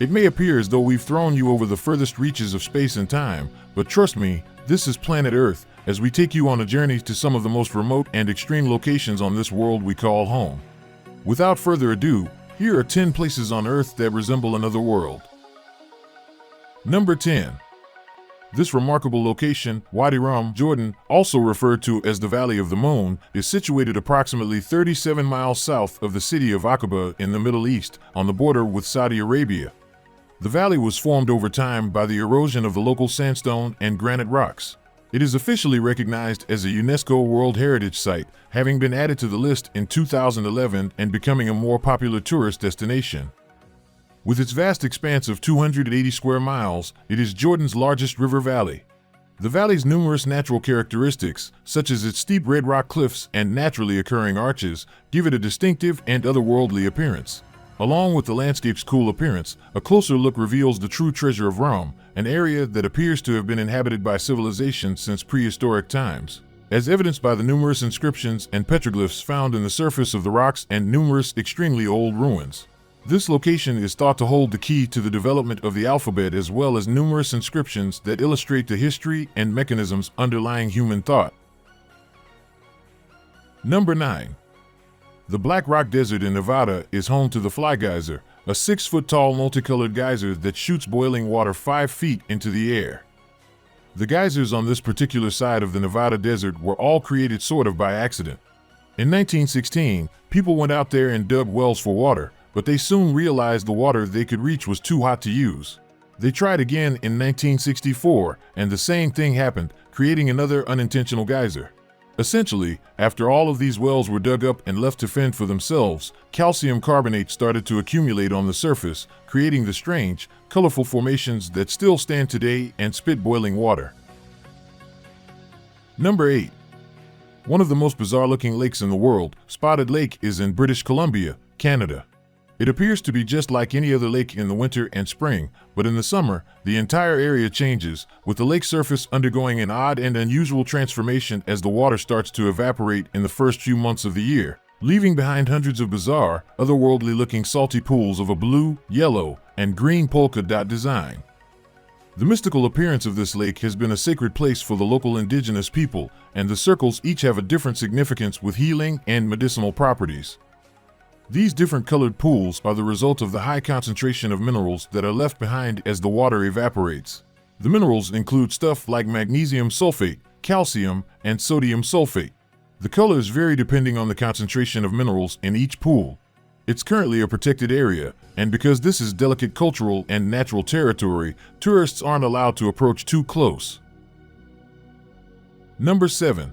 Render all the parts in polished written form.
It may appear as though we've thrown you over the furthest reaches of space and time, but trust me, this is planet Earth, as we take you on a journey to some of the most remote and extreme locations on this world we call home. Without further ado, here are 10 places on Earth that resemble another world. Number 10. This remarkable location, Wadi Rum, Jordan, also referred to as the Valley of the Moon, is situated approximately 37 miles south of the city of Aqaba in the Middle East, on the border with Saudi Arabia. The valley was formed over time by the erosion of the local sandstone and granite rocks. It is officially recognized as a UNESCO World Heritage Site, having been added to the list in 2011 and becoming a more popular tourist destination. With its vast expanse of 280 square miles, it is Jordan's largest river valley. The valley's numerous natural characteristics, such as its steep red rock cliffs and naturally occurring arches, give it a distinctive and otherworldly appearance. Along with the landscape's cool appearance, a closer look reveals the true treasure of Rum, an area that appears to have been inhabited by civilization since prehistoric times, as evidenced by the numerous inscriptions and petroglyphs found in the surface of the rocks and numerous extremely old ruins. This location is thought to hold the key to the development of the alphabet, as well as numerous inscriptions that illustrate the history and mechanisms underlying human thought. Number 9. The Black Rock Desert in Nevada is home to the Fly Geyser, a 6-foot-tall multicolored geyser that shoots boiling water 5 feet into the air. The geysers on this particular side of the Nevada desert were all created sort of by accident. In 1916, people went out there and dug wells for water, but they soon realized the water they could reach was too hot to use. They tried again in 1964, and the same thing happened, creating another unintentional geyser. Essentially, after all of these wells were dug up and left to fend for themselves, calcium carbonate started to accumulate on the surface, creating the strange, colorful formations that still stand today and spit boiling water. Number 8. One of the most bizarre-looking lakes in the world, Spotted Lake, is in British Columbia, Canada. It appears to be just like any other lake in the winter and spring, but in the summer, the entire area changes, with the lake surface undergoing an odd and unusual transformation as the water starts to evaporate in the first few months of the year, leaving behind hundreds of bizarre, otherworldly-looking salty pools of a blue, yellow, and green polka dot design. The mystical appearance of this lake has been a sacred place for the local indigenous people, and the circles each have a different significance with healing and medicinal properties. These different colored pools are the result of the high concentration of minerals that are left behind as the water evaporates. The minerals include stuff like magnesium sulfate, calcium, and sodium sulfate. The colors vary depending on the concentration of minerals in each pool. It's currently a protected area, and because this is delicate cultural and natural territory, tourists aren't allowed to approach too close. Number 7.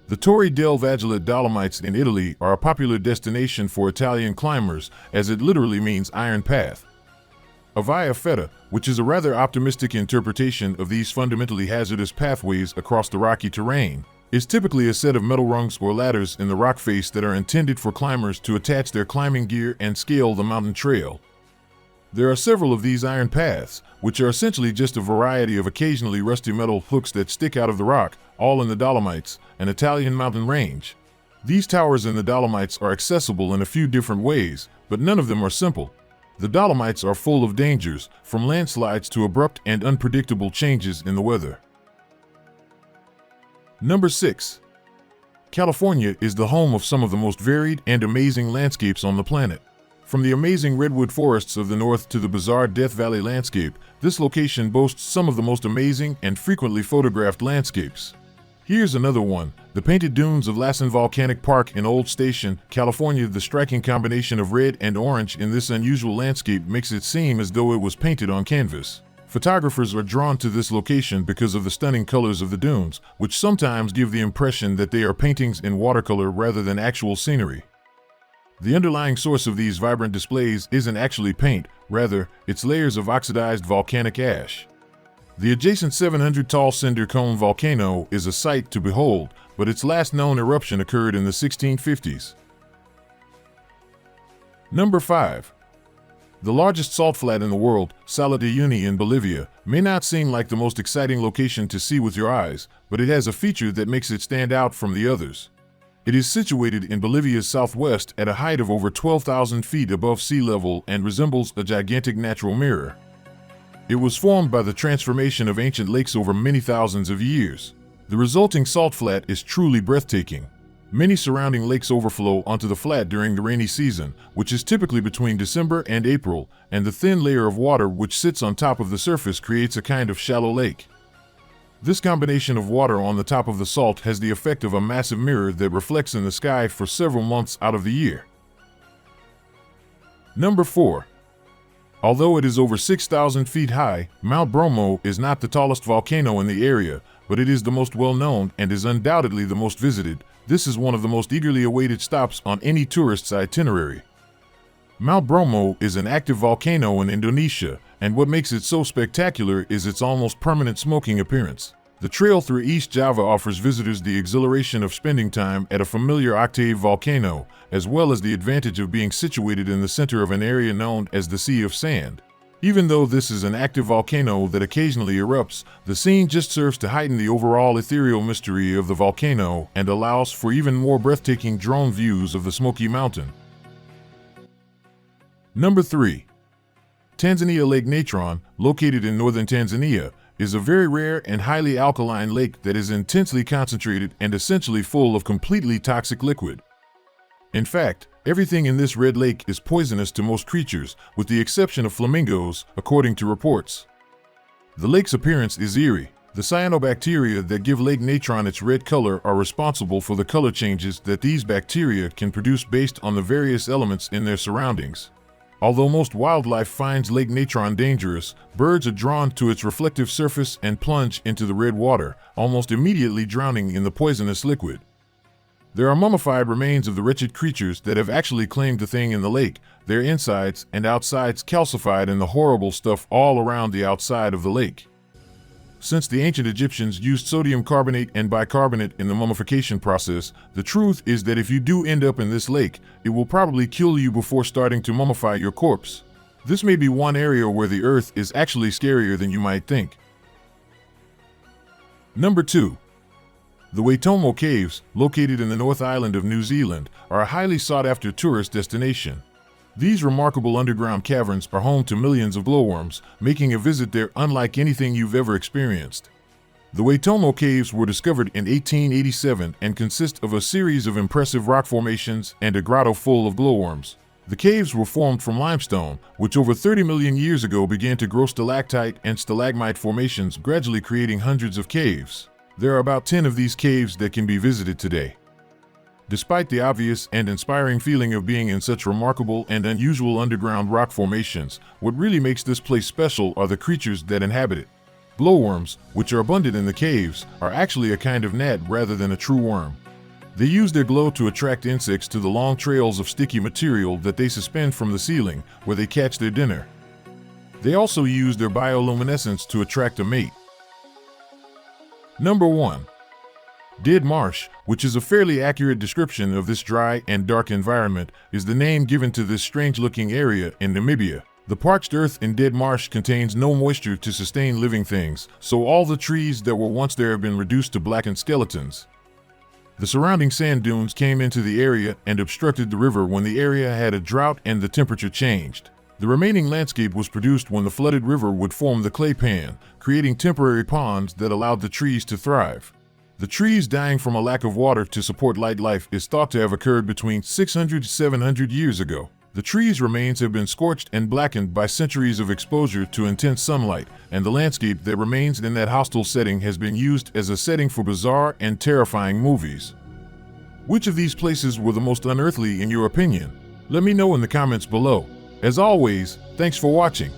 The Torri del Vagile Dolomites in Italy are a popular destination for Italian climbers, as it literally means iron path. A via ferrata, which is a rather optimistic interpretation of these fundamentally hazardous pathways across the rocky terrain, is typically a set of metal rungs or ladders in the rock face that are intended for climbers to attach their climbing gear and scale the mountain trail. There are several of these iron paths, which are essentially just a variety of occasionally rusty metal hooks that stick out of the rock, all in the Dolomites, an Italian mountain range. These towers in the Dolomites are accessible in a few different ways, but none of them are simple. The Dolomites are full of dangers, from landslides to abrupt and unpredictable changes in the weather. Number 6. California is the home of some of the most varied and amazing landscapes on the planet. From the amazing redwood forests of the north to the bizarre Death Valley landscape, this location boasts some of the most amazing and frequently photographed landscapes. Here's another one, the Painted Dunes of Lassen Volcanic Park in Old Station, California. The striking combination of red and orange in this unusual landscape makes it seem as though it was painted on canvas. Photographers are drawn to this location because of the stunning colors of the dunes, which sometimes give the impression that they are paintings in watercolor rather than actual scenery. The underlying source of these vibrant displays isn't actually paint, rather, it's layers of oxidized volcanic ash. The adjacent 700-tall Cinder Cone volcano is a sight to behold, but its last known eruption occurred in the 1650s. Number 5. The largest salt flat in the world, Salar de Uyuni in Bolivia, may not seem like the most exciting location to see with your eyes, but it has a feature that makes it stand out from the others. It is situated in Bolivia's southwest at a height of over 12,000 feet above sea level and resembles a gigantic natural mirror. It was formed by the transformation of ancient lakes over many thousands of years. The resulting salt flat is truly breathtaking. Many surrounding lakes overflow onto the flat during the rainy season, which is typically between December and April, and the thin layer of water which sits on top of the surface creates a kind of shallow lake. This combination of water on the top of the salt has the effect of a massive mirror that reflects in the sky for several months out of the year. Number 4. Although it is over 6,000 feet high, Mount Bromo is not the tallest volcano in the area, but it is the most well-known and is undoubtedly the most visited. This is one of the most eagerly awaited stops on any tourist's itinerary. Mount Bromo is an active volcano in Indonesia, and what makes it so spectacular is its almost permanent smoking appearance. The trail through East Java offers visitors the exhilaration of spending time at a familiar active volcano, as well as the advantage of being situated in the center of an area known as the Sea of Sand. Even though this is an active volcano that occasionally erupts, the scene just serves to heighten the overall ethereal mystery of the volcano and allows for even more breathtaking drone views of the Smoky Mountain. Number 3. Tanzania Lake Natron, located in northern Tanzania, is a very rare and highly alkaline lake that is intensely concentrated and essentially full of completely toxic liquid. In fact, everything in this red lake is poisonous to most creatures, with the exception of flamingos, according to reports. The lake's appearance is eerie. The cyanobacteria that give Lake Natron its red color are responsible for the color changes that these bacteria can produce based on the various elements in their surroundings. Although most wildlife finds Lake Natron dangerous, birds are drawn to its reflective surface and plunge into the red water, almost immediately drowning in the poisonous liquid. There are mummified remains of the wretched creatures that have actually claimed the thing in the lake, their insides and outsides calcified in the horrible stuff all around the outside of the lake. Since the ancient Egyptians used sodium carbonate and bicarbonate in the mummification process, the truth is that if you do end up in this lake, it will probably kill you before starting to mummify your corpse. This may be one area where the earth is actually scarier than you might think. Number 2. The Waitomo Caves, located in the North Island of New Zealand, are a highly sought-after tourist destination. These remarkable underground caverns are home to millions of glowworms, making a visit there unlike anything you've ever experienced. The Waitomo Caves were discovered in 1887 and consist of a series of impressive rock formations and a grotto full of glowworms. The caves were formed from limestone, which over 30 million years ago began to grow stalactite and stalagmite formations, gradually creating hundreds of caves. There are about 10 of these caves that can be visited today. Despite the obvious and inspiring feeling of being in such remarkable and unusual underground rock formations, what really makes this place special are the creatures that inhabit it. Glowworms, which are abundant in the caves, are actually a kind of gnat rather than a true worm. They use their glow to attract insects to the long trails of sticky material that they suspend from the ceiling, where they catch their dinner. They also use their bioluminescence to attract a mate. Number 1. Dead Marsh, which is a fairly accurate description of this dry and dark environment, is the name given to this strange-looking area in Namibia. The parched earth in Dead Marsh contains no moisture to sustain living things, so all the trees that were once there have been reduced to blackened skeletons. The surrounding sand dunes came into the area and obstructed the river when the area had a drought and the temperature changed. The remaining landscape was produced when the flooded river would form the clay pan, creating temporary ponds that allowed the trees to thrive. The trees dying from a lack of water to support life is thought to have occurred between 600 to 700 years ago. The trees' remains have been scorched and blackened by centuries of exposure to intense sunlight, and the landscape that remains in that hostile setting has been used as a setting for bizarre and terrifying movies. Which of these places were the most unearthly in your opinion? Let me know in the comments below. As always, thanks for watching.